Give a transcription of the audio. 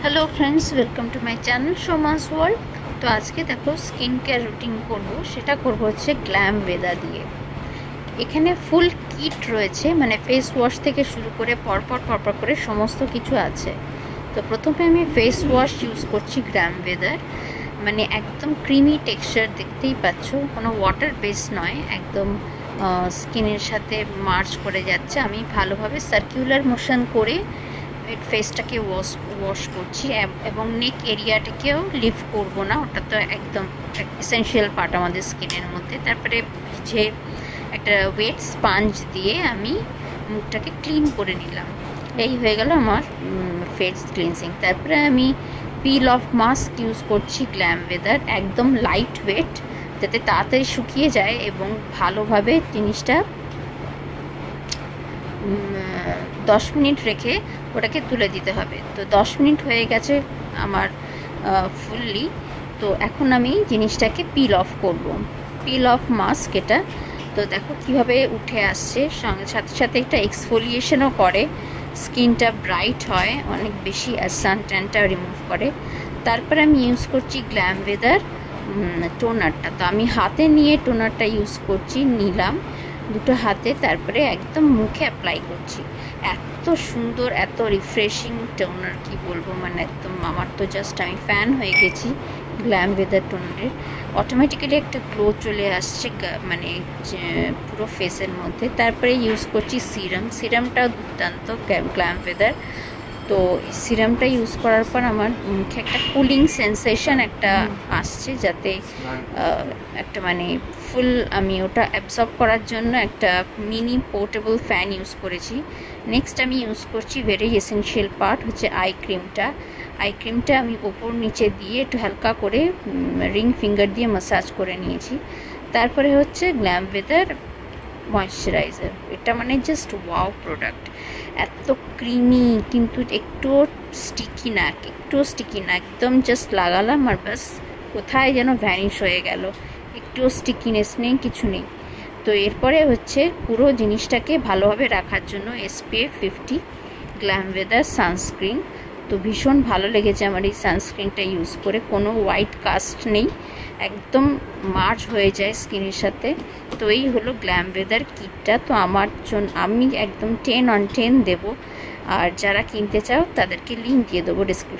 Hello friends, welcome to my channel शोमास world. तो आज के देखो स्किन केयर रूटीन करब, सेटा करब होच्छे ग्लैम वेदा दिए। एखाने फुल किट रयेछे, माने फेस वाश थेके शुरू करे परपर करे समस्त किछु आछे। तो प्रथमे आमि फेस वाश यूज करछि ग्लैम वेदार, माने एकदम क्रिमी टेक्सचार देखतेई पाच्छो, कोनो वाटार बेस नय, एकदम स्किनेर साथे मार्च करे जाच्छे। आमि भालोभाबे सार्कुलार मोशन करे फेसटाके वॉश करছি এবং নেক এরিয়াটাকেও লিফট করব না, ওটা তো একদম এসেনশিয়াল পার্ট আমাদের স্কিনের মধ্যে। তারপরে যে একটা ওয়েট স্পঞ্জ দিয়ে আমি মুখটাকে ক্লিন করে নিলাম। এই হয়ে গেল আমার ফেস ক্লিনজিং। তারপরে আমি পিল অফ মাস্ক ইউজ করছি গ্ল্যাম ওয়েদার, একদম লাইট ওয়েট, যাতে তাড়াতাড়ি শুকিয়ে যায় এবং ভালোভাবে জিনিসটা 10 মিনিট রেখে ওটাকে তুলে দিতে হবে। তো 10 মিনিট হয়ে গেছে আমার ফুললি। তো এখন আমি জিনিসটাকে পিল অফ করব, পিল অফ মাস্ক এটা। তো দেখো কিভাবে উঠে আসছে, সঙ্গে সাথে সাথে একটা এক্সফোলিয়েশনও করে, স্কিনটা ব্রাইট হয় অনেক বেশি, আর সান ট্যানটা রিমুভ করে। তারপরে আমি ইউজ করছি গ্ল্যাম ওয়েদার টোনারটা। তো আমি হাতে নিয়ে টোনারটা ইউজ করছি, নিলাম দুটো হাতে, তারপরে একদম মুখে অ্যাপ্লাই করছি। এত সুন্দর, এত রিফ্রেশিং টোনার, কি বলবো, মানে একদম আমার তো জাস্ট আমি ফ্যান হয়ে গেছি গ্ল্যাম ওয়েদার টোনারের। অটোমেটিক্যালি একটা গ্লো চলে আসছে মানে পুরো ফেসের মধ্যে। তারপরে ইউজ করছি সিরামটাও দুর্দান্ত গ্ল্যাম ওয়েদার। তো সিরামটা ইউজ করার পর আমার মুখে একটা কুলিং সেন্সেশন একটা আসছে, যাতে একটা মানে ফুল আমি ওটা অ্যাবসর্ব করার জন্য একটা মিনি পোর্টেবল ফ্যান ইউজ করেছি। নেক্সট আমি ইউজ করছি ভেরি এসেনশিয়াল পার্ট হচ্ছে আই ক্রিমটা আমি ওপর নিচে দিয়ে একটু হালকা করে রিং ফিঙ্গার দিয়ে ম্যাসাজ করে নিয়েছি। তারপরে হচ্ছে গ্ল্যাম ওয়েদার ময়শ্চারাইজার, এটা মানে জাস্ট ওয়াও প্রোডাক্ট, এত ক্রিমি কিন্তু একটুও স্টিকি না, একদম জাস্ট লাগালাম আর ব্যাস কোথায় যেন ভ্যানিশ হয়ে গেল, একটুও স্টিকিনেস নেই, কিছু নেই। তো এরপরে হচ্ছে পুরো জিনিসটাকে ভালোভাবে রাখার জন্য SPF 50 গ্ল্যাম ওয়েদার সানস্ক্রিন। তো ভীষণ ভালো লেগেছে আমার এই সানস্ক্রিনটা ইউজ করে, কোনো হোয়াইট কাস্ট নেই, একদম মার্চ হয়ে যায় স্কিনের সাথে। তো এই হলো গ্ল্যাম ওয়েদার কিটটা। তো আমার জন্য আমি একদম 10 on 10 দেবো, আর যারা কিনতে চাও তাদেরকে লিঙ্ক দিয়ে দেবো ডিসক্রিপশন।